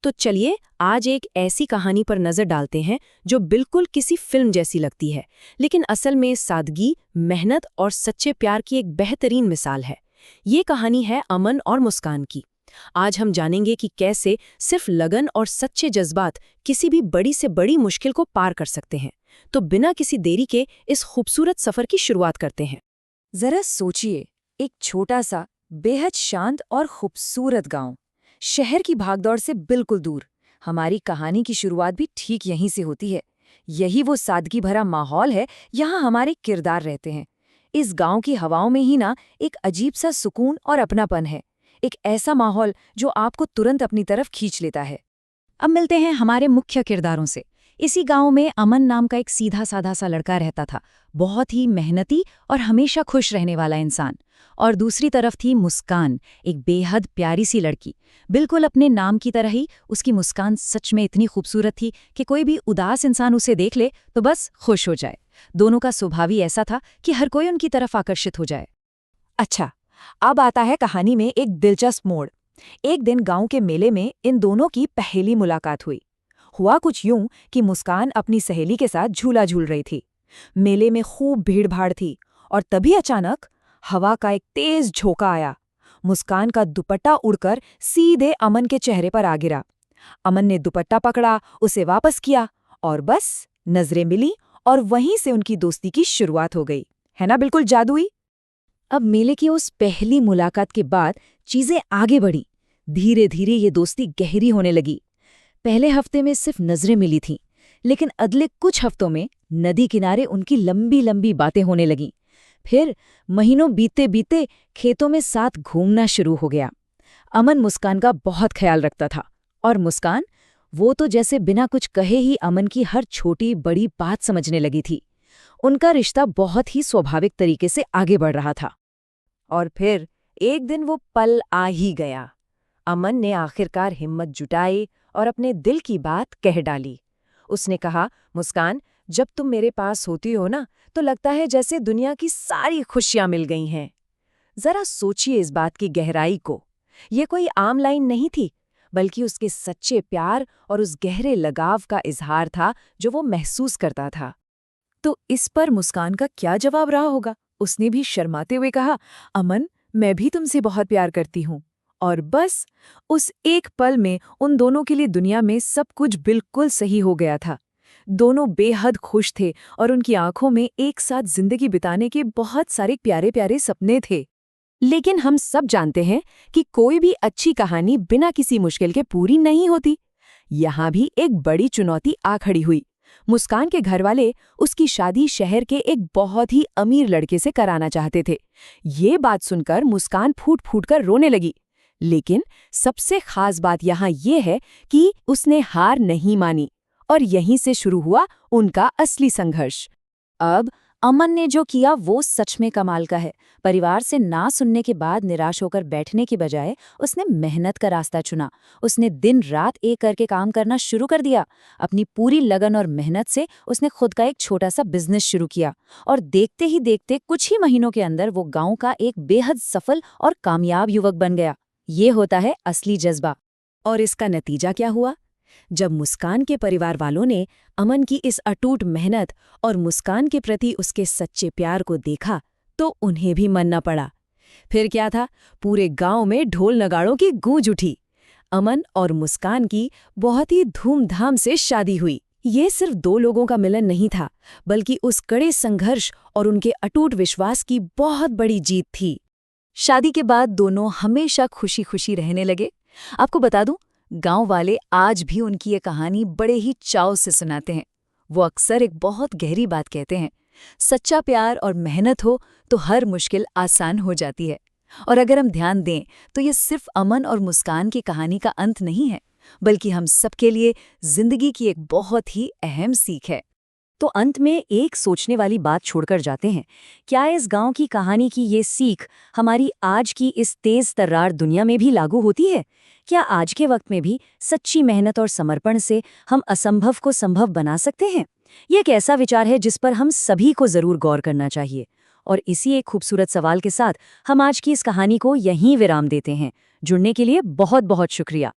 तो चलिए आज एक ऐसी कहानी पर नजर डालते हैं जो बिल्कुल किसी फिल्म जैसी लगती है, लेकिन असल में सादगी, मेहनत और सच्चे प्यार की एक बेहतरीन मिसाल है। ये कहानी है अमन और मुस्कान की। आज हम जानेंगे कि कैसे सिर्फ लगन और सच्चे जज्बात किसी भी बड़ी से बड़ी मुश्किल को पार कर सकते हैं। तो बिना किसी देरी के इस खूबसूरत सफर की शुरुआत करते हैं। जरा सोचिए, एक छोटा सा बेहद शांत और खूबसूरत गांव, शहर की भागदौड़ से बिल्कुल दूर। हमारी कहानी की शुरुआत भी ठीक यहीं से होती है। यही वो सादगी भरा माहौल है, यहाँ हमारे किरदार रहते हैं। इस गांव की हवाओं में ही ना एक अजीब सा सुकून और अपनापन है, एक ऐसा माहौल जो आपको तुरंत अपनी तरफ खींच लेता है। अब मिलते हैं हमारे मुख्य किरदारों से। इसी गांव में अमन नाम का एक सीधा साधा सा लड़का रहता था, बहुत ही मेहनती और हमेशा खुश रहने वाला इंसान। और दूसरी तरफ थी मुस्कान, एक बेहद प्यारी सी लड़की। बिल्कुल अपने नाम की तरह ही उसकी मुस्कान सच में इतनी खूबसूरत थी कि कोई भी उदास इंसान उसे देख ले तो बस खुश हो जाए। दोनों का स्वभाव ही ऐसा था कि हर कोई उनकी तरफ आकर्षित हो जाए। अच्छा, अब आता है कहानी में एक दिलचस्प मोड़। एक दिन गांव के मेले में इन दोनों की पहली मुलाकात हुई। हुआ कुछ यूं कि मुस्कान अपनी सहेली के साथ झूला झूल रही थी। मेले में खूब भीड़-भाड़ थी और तभी अचानक हवा का एक तेज झोंका आया। मुस्कान का दुपट्टा उड़कर सीधे अमन के चेहरे पर आ गिरा। अमन ने दुपट्टा पकड़ा, उसे वापस किया और बस नजरें मिली और वहीं से उनकी दोस्ती की शुरुआत हो गई। है ना बिल्कुल जादुई? अब मेले की उस पहली मुलाकात के बाद चीजें आगे बढ़ी। धीरे धीरे ये दोस्ती गहरी होने लगी। पहले हफ्ते में सिर्फ नजरें मिली थीं, लेकिन अगले कुछ हफ्तों में नदी किनारे उनकी लंबी लंबी बातें होने लगीं। फिर महीनों बीते बीते खेतों में साथ घूमना शुरू हो गया। अमन मुस्कान का बहुत ख्याल रखता था और मुस्कान, वो तो जैसे बिना कुछ कहे ही अमन की हर छोटी बड़ी बात समझने लगी थी। उनका रिश्ता बहुत ही स्वाभाविक तरीके से आगे बढ़ रहा था। और फिर एक दिन वो पल आ ही गया। अमन ने आखिरकार हिम्मत जुटाई और अपने दिल की बात कह डाली। उसने कहा, मुस्कान, जब तुम मेरे पास होती हो ना, तो लगता है जैसे दुनिया की सारी खुशियां मिल गई हैं। जरा सोचिए इस बात की गहराई को। ये कोई आम लाइन नहीं थी, बल्कि उसके सच्चे प्यार और उस गहरे लगाव का इजहार था जो वो महसूस करता था। तो इस पर मुस्कान का क्या जवाब रहा होगा? उसने भी शर्माते हुए कहा, अमन, मैं भी तुमसे बहुत प्यार करती हूँ। और बस उस एक पल में उन दोनों के लिए दुनिया में सब कुछ बिल्कुल सही हो गया था। दोनों बेहद खुश थे और उनकी आंखों में एक साथ जिंदगी बिताने के बहुत सारे प्यारे प्यारे सपने थे। लेकिन हम सब जानते हैं कि कोई भी अच्छी कहानी बिना किसी मुश्किल के पूरी नहीं होती। यहाँ भी एक बड़ी चुनौती आ खड़ी हुई। मुस्कान के घरवाले उसकी शादी शहर के एक बहुत ही अमीर लड़के से कराना चाहते थे। ये बात सुनकर मुस्कान फूट फूट कर रोने लगी। लेकिन सबसे खास बात यहाँ ये है कि उसने हार नहीं मानी और यहीं से शुरू हुआ उनका असली संघर्ष। अब अमन ने जो किया वो सच में कमाल का है। परिवार से ना सुनने के बाद निराश होकर बैठने की बजाय उसने मेहनत का रास्ता चुना। उसने दिन रात एक करके काम करना शुरू कर दिया। अपनी पूरी लगन और मेहनत से उसने खुद का एक छोटा सा बिजनेस शुरू किया और देखते ही देखते कुछ ही महीनों के अंदर वो गांव का एक बेहद सफल और कामयाब युवक बन गया। ये होता है असली जज्बा। और इसका नतीजा क्या हुआ? जब मुस्कान के परिवार वालों ने अमन की इस अटूट मेहनत और मुस्कान के प्रति उसके सच्चे प्यार को देखा, तो उन्हें भी मन न पड़ा। फिर क्या था, पूरे गांव में ढोल नगाड़ों की गूंज उठी। अमन और मुस्कान की बहुत ही धूमधाम से शादी हुई। ये सिर्फ दो लोगों का मिलन नहीं था, बल्कि उस कड़े संघर्ष और उनके अटूट विश्वास की बहुत बड़ी जीत थी। शादी के बाद दोनों हमेशा खुशी खुशी रहने लगे। आपको बता दूं, गांव वाले आज भी उनकी ये कहानी बड़े ही चाव से सुनाते हैं। वो अक्सर एक बहुत गहरी बात कहते हैं, सच्चा प्यार और मेहनत हो तो हर मुश्किल आसान हो जाती है। और अगर हम ध्यान दें तो ये सिर्फ अमन और मुस्कान की कहानी का अंत नहीं है, बल्कि हम सबके लिए जिंदगी की एक बहुत ही अहम सीख है। तो अंत में एक सोचने वाली बात छोड़कर जाते हैं। क्या इस गांव की कहानी की ये सीख हमारी आज की इस तेज तर्रार दुनिया में भी लागू होती है? क्या आज के वक्त में भी सच्ची मेहनत और समर्पण से हम असंभव को संभव बना सकते हैं? ये एक ऐसा विचार है जिस पर हम सभी को जरूर गौर करना चाहिए। और इसी एक खूबसूरत सवाल के साथ हम आज की इस कहानी को यहीं विराम देते हैं। जुड़ने के लिए बहुत बहुत शुक्रिया।